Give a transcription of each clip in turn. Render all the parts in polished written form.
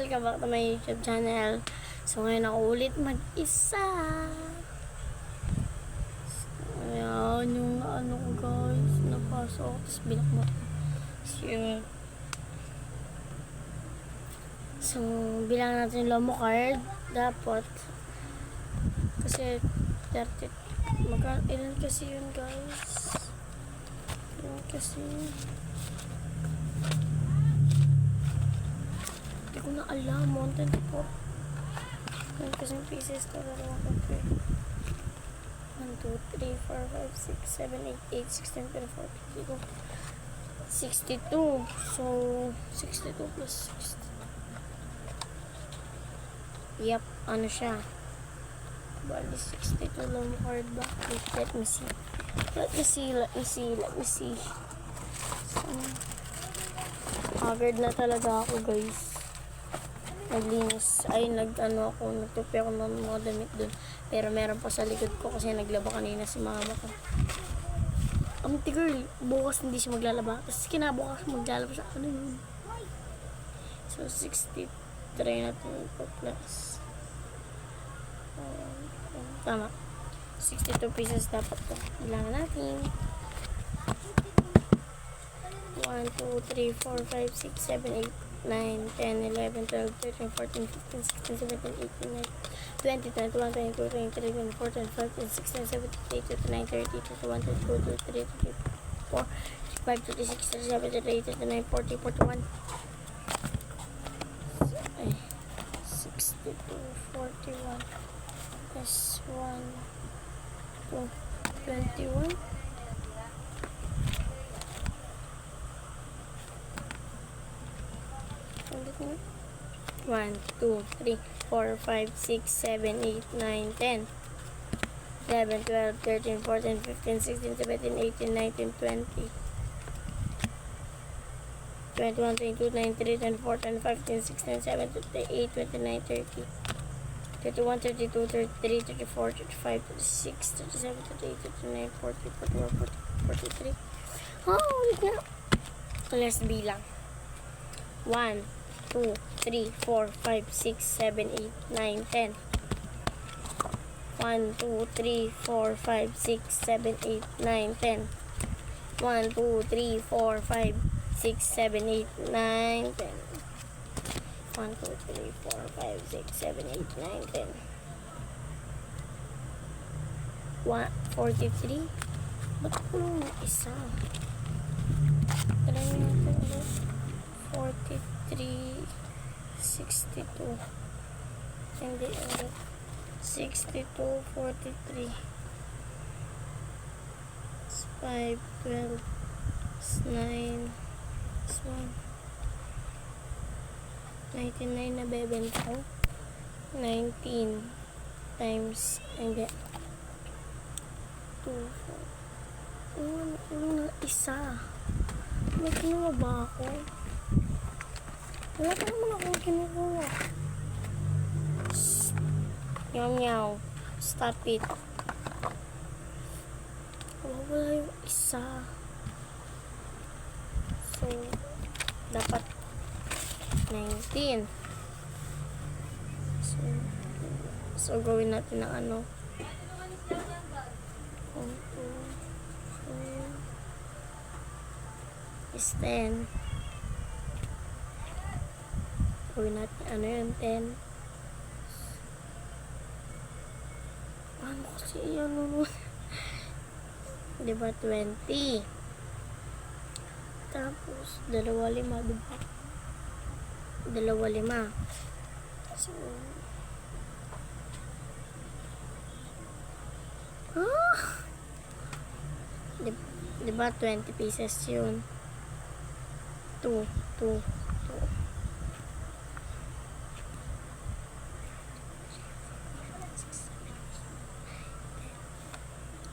Welcome back to my YouTube channel. So ngayon ako ulit mag-isa. Ayan yung ano ko guys, napasok. Tapos binakbak ko. So bilang natin yung lomo card. Dapat kasi 30. Ilan kasi yun guys? Ilan kasi? Hindi ko na alam. 124. Ilan kasi pieces na laro ko. 1, 2, 3, 4, 5, 6, 7, 8, 8, 16, 24, 62. So 62 plus 60. Yep, ano siya? Bali 62 long card ba? Wait, let me see. So, haggard na talaga ako guys. Naglinis. Ay, nagtupi ako ng mga damit dun. Pero meron pa sa likod ko kasi naglaba kanina si mama ko. Girl, bukas hindi siya maglalaba. Tapos kinabukas maglalaba siya. Ano yun? So, 63 natin po plus. Tama. 62 pieces dapat to. Bilangan natin. 1, 2, 3, 4, 5, 6, 7, 8, 9, 10, 11, 12, 13, 14, 15, 16, 17, 18, 19, 20, 21, 22, 23, 24, 25, 26, 27, 28, 29, 30, 31, 32, 33, 34, 35, 36, 37, 38, 39, 40, 41. 62, 41 plus 1, 2, 21. 1, 2, 3, 4, 5, 6, 7, 8, 9, 10, 11, 12, 13, 14, 15, 16, 17, 18, 19, 20, 21, 22, 23, 24, 25, 26, 27, 28, 29, 30, 31, 32, 33, 34, 35, 36, 37, 38, 39, 40, 41, 40, 43. Oh, ulit nga. Let's bilang. 1, 2, 3, 4, 5, 6, 7, 8, 9, 10. 1, 2, 3, 4, 5, 6, 7, 8, 9, 10. 1, 2, 3, 4, 5, 6, 7, 8, 9, 10. 1, 2, 3, 4, 5, 6, 7, 8, 9, 10. 43. Ba't kulong isa? Try natin ulit. 43, 62. Hindi ulit. 62, 43. 5, 12, 9, 99 na bebenta ko. 19 times, hindi. 2, 4. Ano na isa? May kinuha ba ako? Wala pa naman akong kinuha. Yaw. Stop it. Wala yung isa. So, dapat 19. So gawin natin ng ano. 1, 2, 4 is 10. Gawin natin ano yun, 10. Ano kasi yan ano? Diba 20? Tapos 2, 5, diba? 2, 5. So diba 20 pieces yun? 2.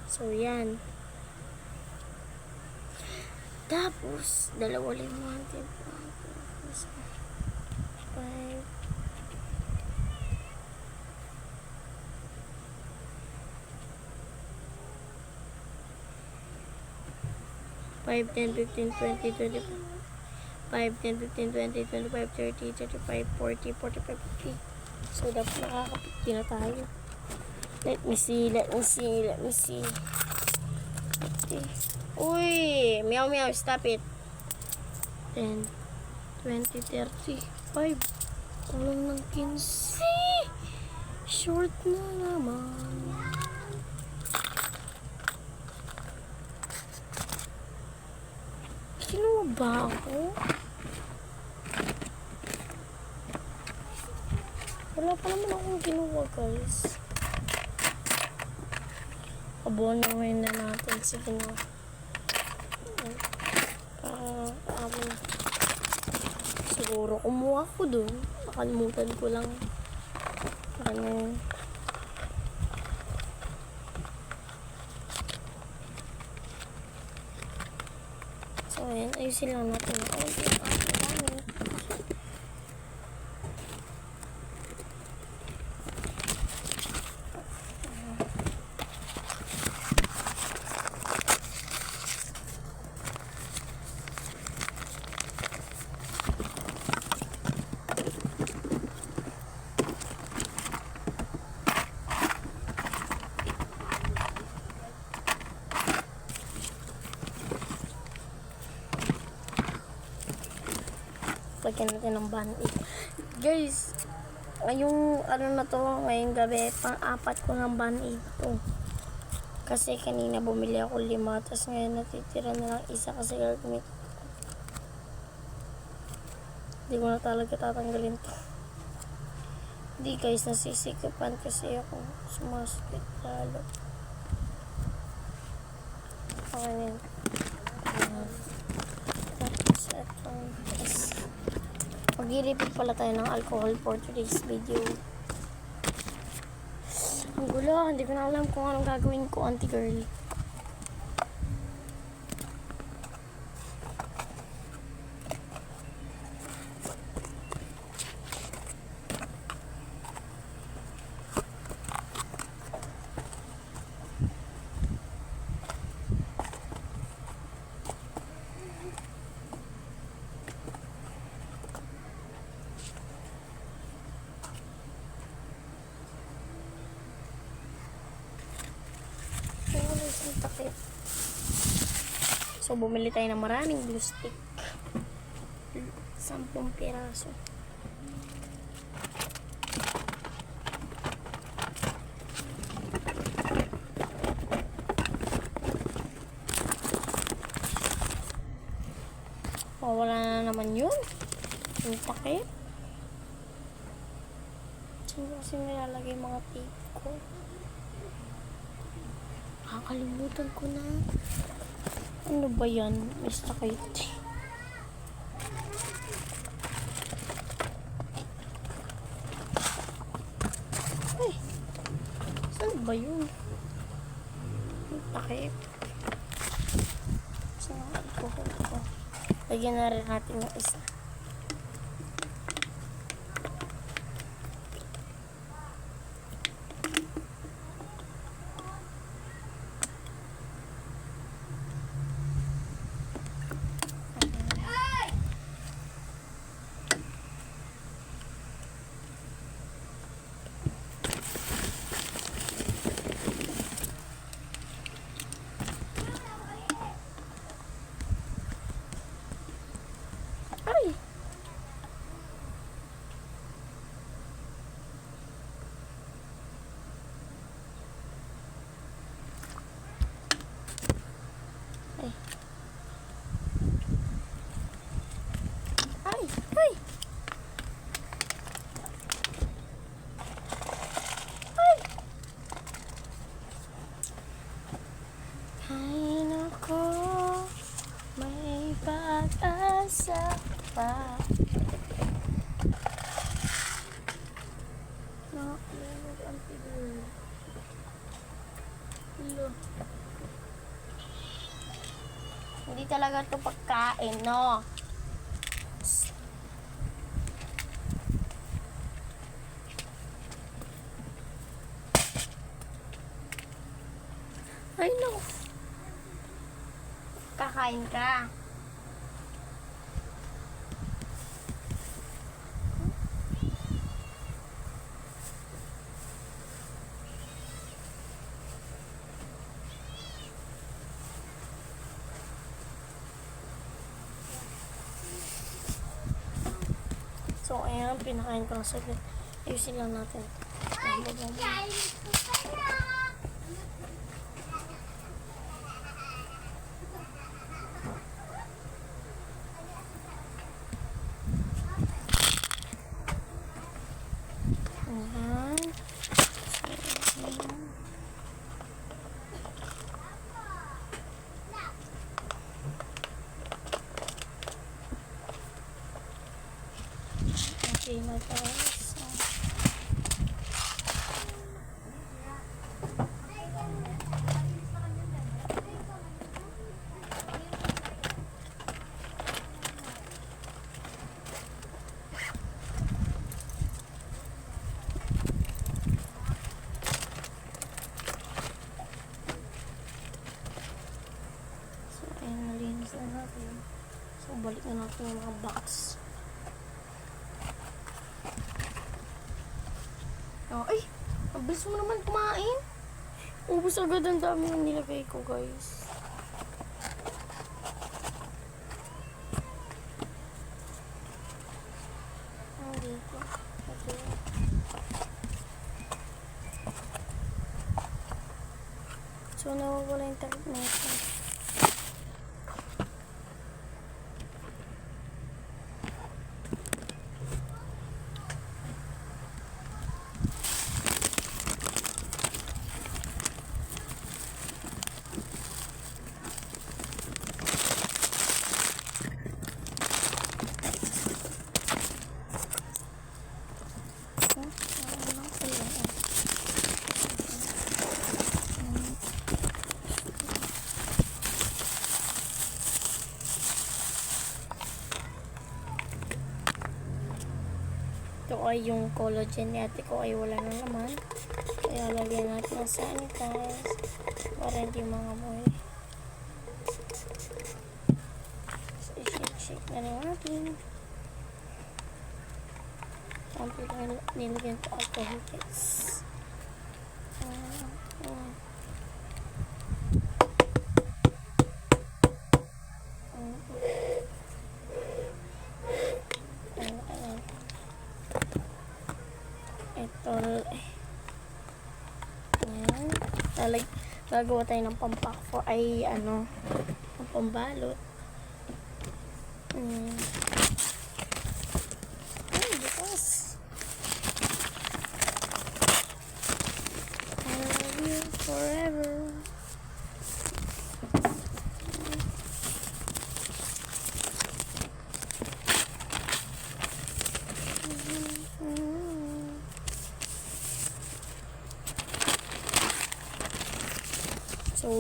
So yan. Tapos 2, 5, 5, 10, 15, 20, 25, 5, 10, 15, 20, 25, 30, 35, 40, 45, 50. So, dapat nakaka-50 na tayo. Let me see. Okay. Uy! Meow meow, stop it. 10, 20, 30, 5. Kulang ng 15. Short na naman. Kinuha ba ako? Wala pa naman akong kinuha, guys. Abonohin na natin. Sige na. Siguro kumuha ko dun. Nakalimutan ko lang. Ano. So, ayan. Ayusin lang natin. Lagyan natin ng band-aid. Guys, ngayong ano na to, ngayong gabi, pang-apat ko ng band-aid to. Kasi kanina bumili ako 5, tapos ngayon natitira na lang isa kasi gagawin. Hindi ko na talaga tatanggalin to. Hindi guys, nasisikapan kasi ako. Sumasakit lalo. Okay na yun. Tapos itong mag-i-repeat pala tayo ng alcohol for today's video. Ang gulo, hindi ko na alam kung anong gagawin ko, auntie girl. Takip. So, bumili tayo ng maraming glue stick. 10 piraso. Wala na naman yun. Yung takip. Sino kasi nilalagay mga tape ko? Nakakalimutan ko na. Ano ba yan? Mr. Kite. Ay! Saan ba yun? Ang takip. Saan ang alcohol ko? Lagyan na rin natin yung isa. Ay! Ay! Ay! Ay! Ay! Ay, nako, may pag-asa pa. Nakakalimutan ang figure. Hello. Hindi talaga ito pagkain, no? Ay, no. Kakain ka. So, ayan, pinakain ko lang saglit. Ayusin lang natin. Ayan. Okay na guys. So, ayan, nalinis na natin. So, balik na natin yung mga box. Oh, ay! Ang bilis mo naman kumain. Ubus agad, ang dami yung nilagay ko, guys. Dito. Okay. So, nawawala yung takip natin. Ito ay yung collagen ni ate ko ay wala na naman. Kaya lagyan natin ng sanitize para hindi mga amoy. So, shake na lang natin. Sample lang nilagyan ko alcohol kits. Ito, ayan. Gagawa tayo ng pampak for ay ano, ng pambalot. Ay, bukas. I love you forever. So,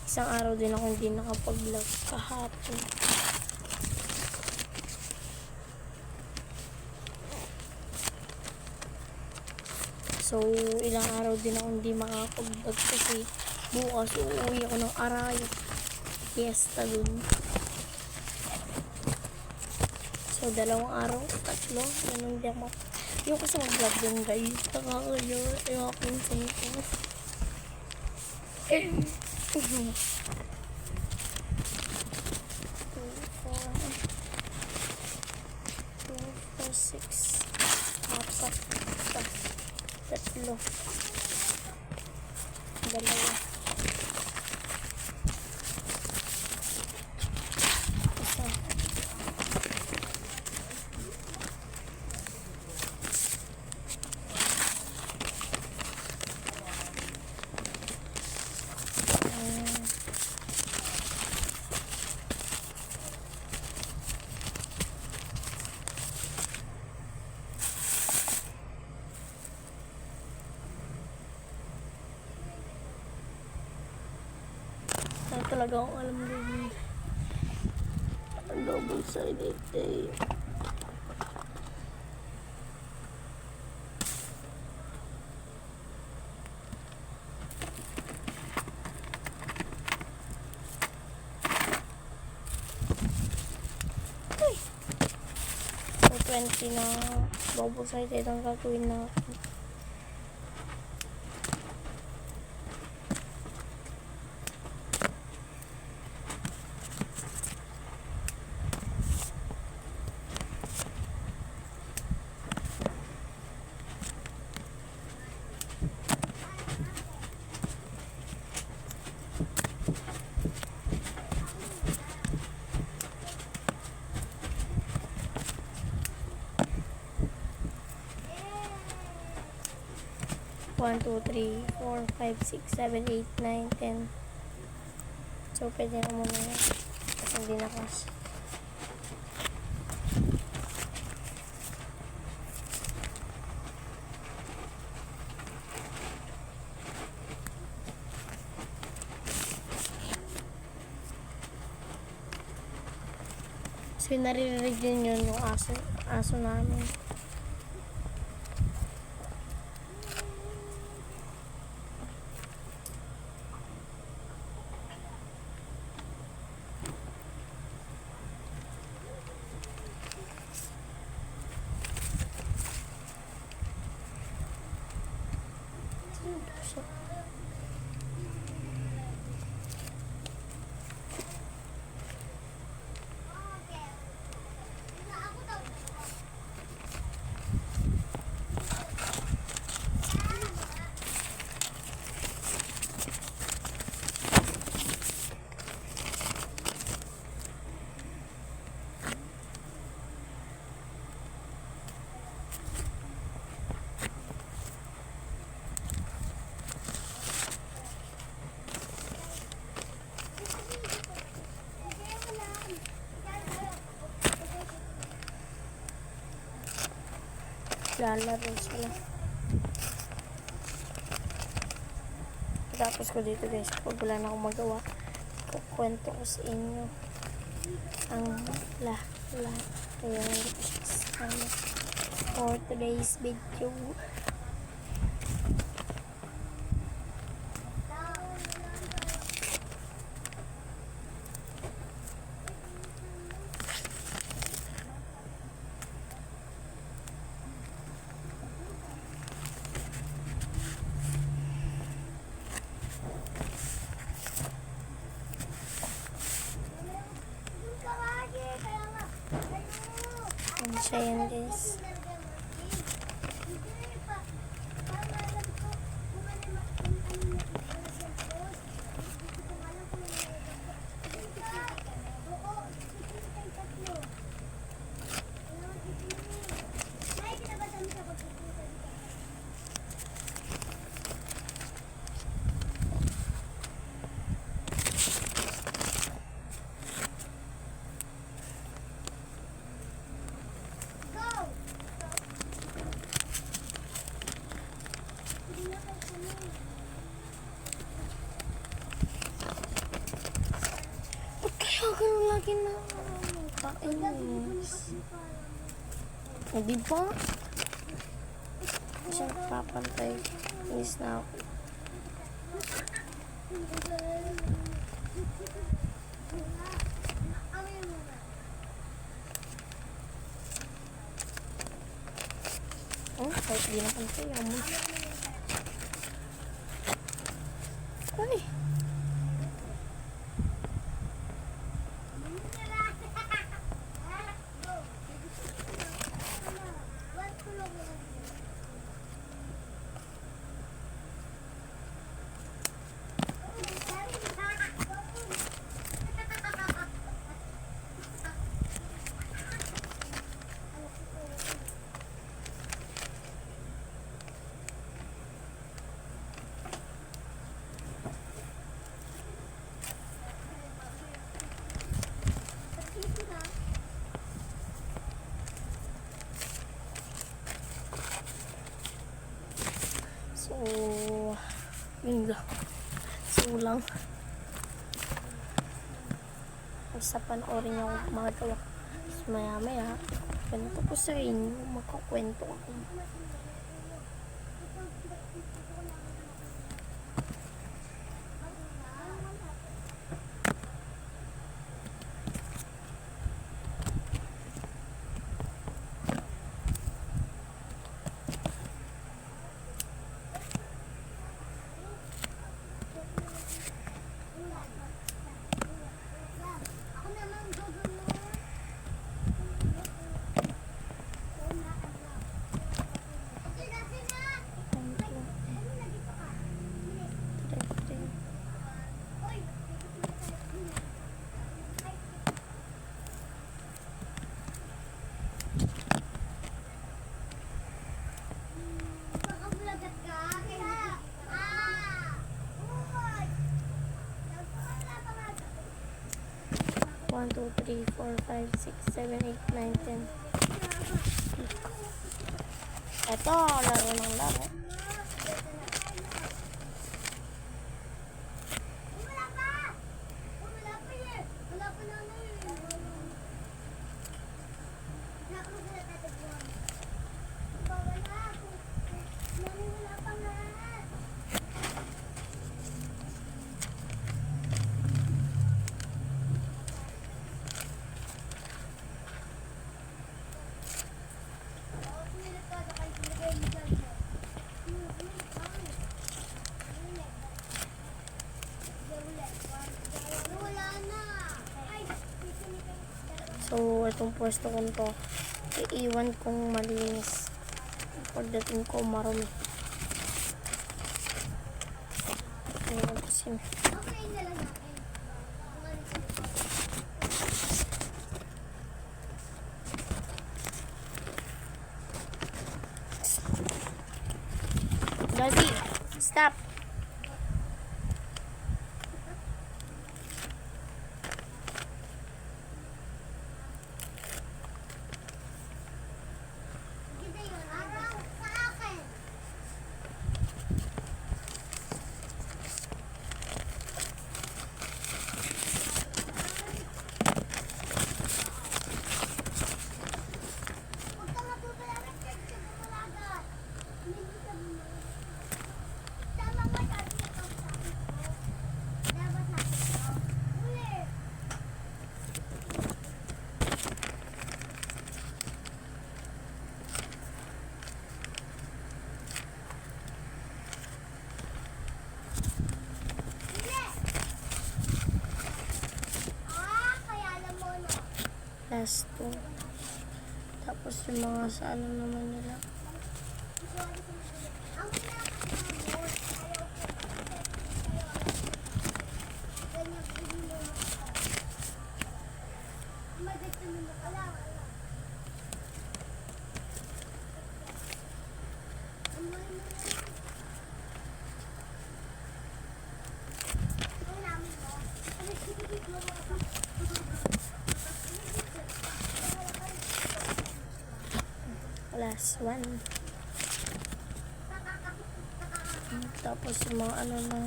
isang araw din ako hindi nakapag-vlog kahapon. So, ilang araw din ako hindi makapag-vlog kasi bukas uuwi ako ng Arayat. Fiesta dun. So, 2 araw, 3, ganun din ako. Yung kasi mag-vlog dun, guys. Nakakayo, yung aking cellphone. 2, 4, 6, 4, 3, 2. Isa. Wala talaga akong alam din. Double-sided tape. Okay. So, 20 na double-sided ang gagawin natin. 1, 2, 3, 4, 5, 6, 7, 8, 9, 10. So, pwede na muna yan. Kasi hindi na kasi. So, naririnig din yun yung aso namin. Lalaro sila. Tapos ko dito guys, pag wala na akong magawa, kukwento ko sa inyo ang lahat. Kaya nandito siya sa for today's video. Siya yan guys. Ganun lagi na kainis. Hindi ba? Siya papantay. Inis na ako. Oh, kahit di na pantay. Amo. Ay! So, yun lang. So lang. Basta panoorin niyo ang mga gawa. So, maya-maya, ganito ko sa inyo, magkukwento ako. 1, 2, 3, 4, 5, 6, 7, 8, 9, 10. Ito, laro ng laro. So, itong pwesto kong to, iiwan kong malinis. Pagdating ko, marumi. Ayan po siya. Lassie, stop! Last 2. Tapos yung mga sa ano naman nila. Last 1. Tapos yung mga ano na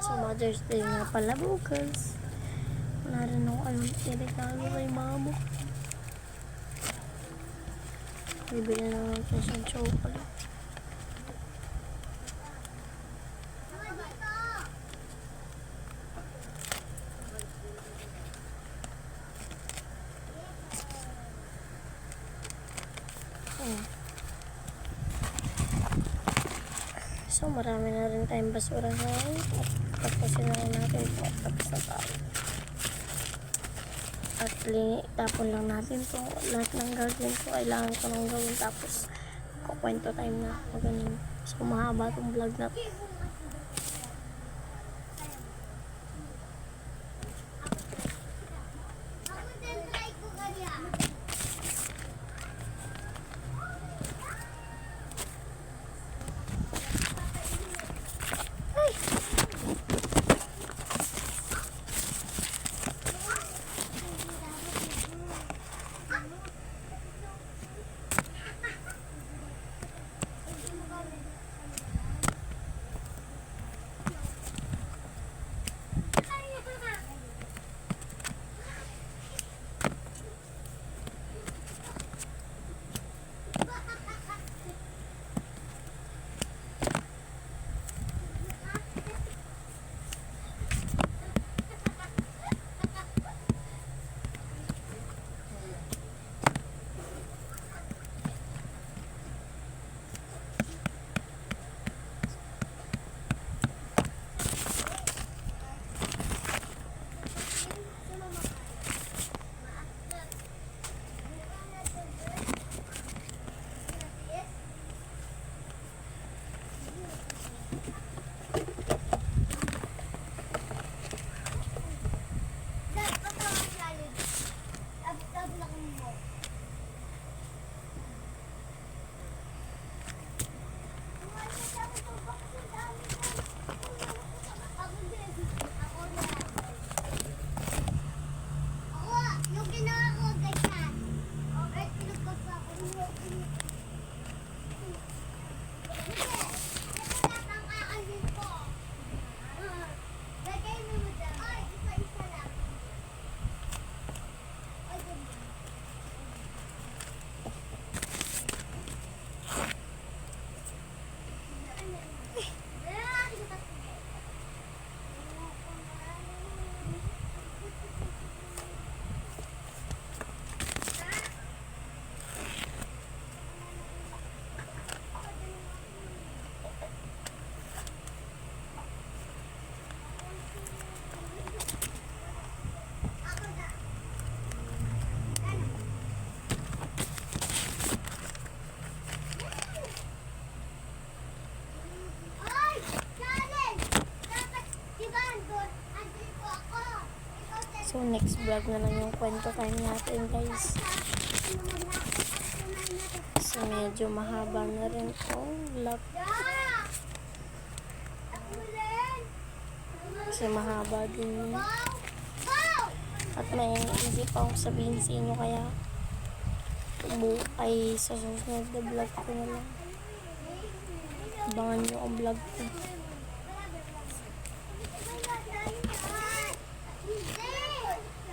so Mother's Day nga pala bukas. Wala rin ako alam iregalo kay mama. Bibili na lang ito sa chocolate. So, marami na rin tayong basura ngayon. At tapusin na rin natin ito. Tapos na tayo. At tapon lang natin ito. Lahat ng gagawin ko, kailangan ko nang gawin. Tapos, kukwento time na ako ganun. So, mahaba itong vlog na ito. next vlog na lang yung kwento time natin, guys. Kasi medyo mahaba na rin itong vlog. Kasi mahaba din yun. At may isip akong sabihin sa inyo, kaya ay sa susunod na vlog ko na lang. Abangan nyo ang vlog ko.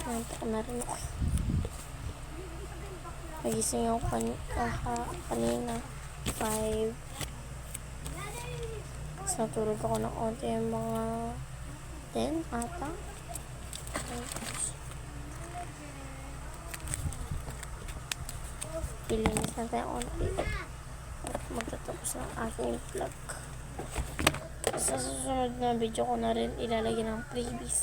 Nanta na rin ako. Nagising ako kanina 5. Tapos natulog ako ng onte yung mga 10 ata. Pilinis na tayo onte at magtatapos ng aking vlog. Sa susunod na video ko na rin ilalagay ng freebies.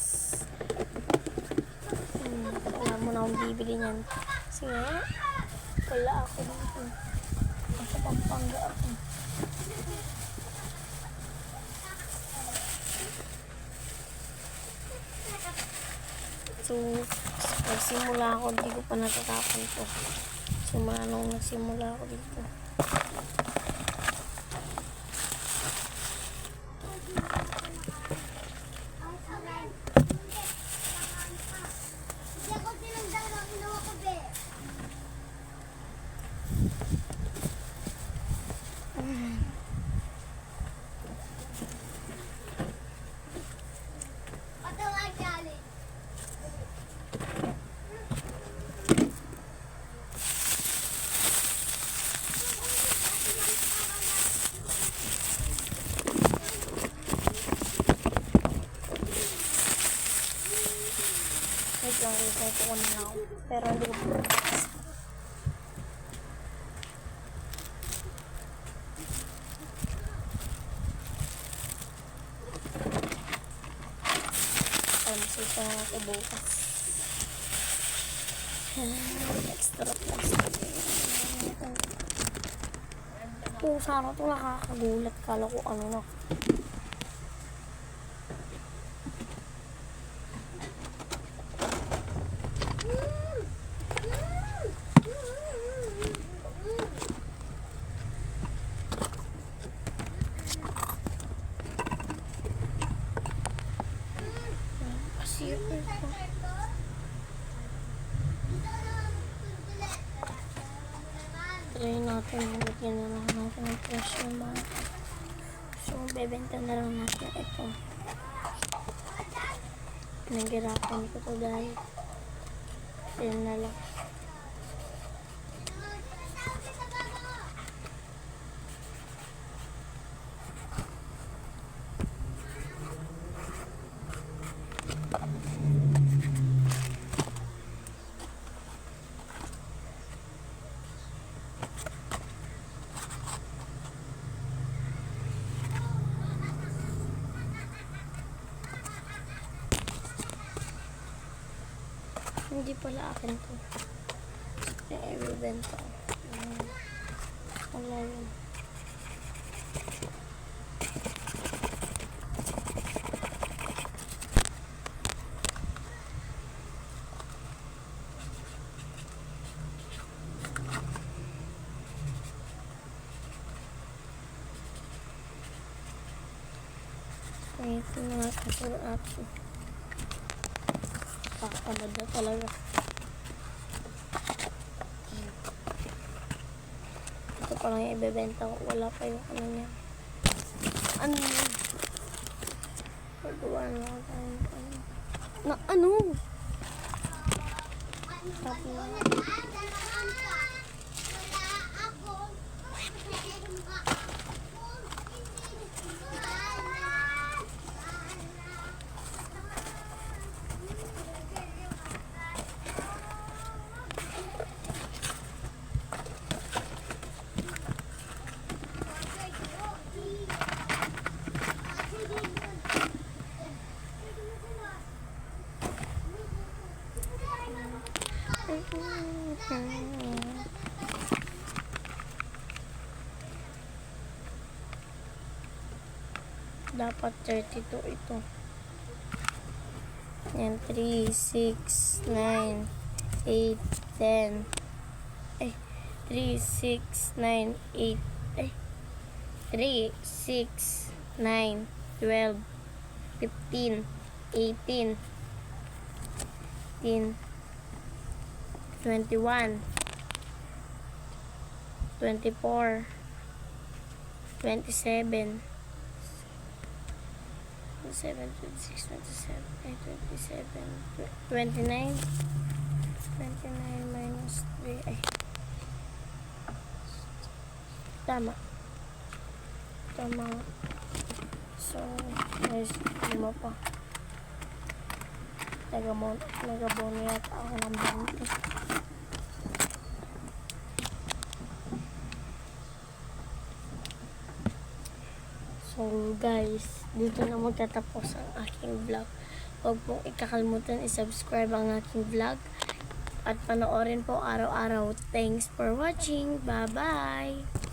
Wala mo na akong bibili niyan. Kasi wala ako dito. Nasa Pampanga ako. So, nagsimula ako, hindi ko pa natatapon to. Simula nung nagsimula ako dito. Wait lang, reset ko na ako. Pero hindi ko practice. Masita na ako bukas. Extra plastic. Kung sana ito nakakagulat, kala ko ano na. Try natin, magigyan na lang natin ng pressure mga. So, bebenta na lang natin ito. Naghirapan ko ito dahil yan na lang. Hindi pala akin to. Kaya i-benta ko. Wala yun. Ito na nga kasuro natin. Pakakamad na talaga. Ito pa lang yung ibebenta ko. Wala pa yung ano niya. Ano? Pagawa na ako tayo. Na ano? Tapi na. Dapat 32 ito. Yan, 3, 6, 9, 8, 10. Ay, 3, 6, 9, 8. Ay, 3, 6, 9, 12, 15, 18, 19, 21, 24, 27, 27, 26, 27, 27, 29, 29 minus 3, ay, tama. So, guys, lima pa. Nagabono yata ako ng banto. So, guys, dito na magtatapos ang aking vlog. Huwag pong ikakalimutan i-subscribe ang aking vlog at panoorin po araw-araw. Thanks for watching. Bye-bye!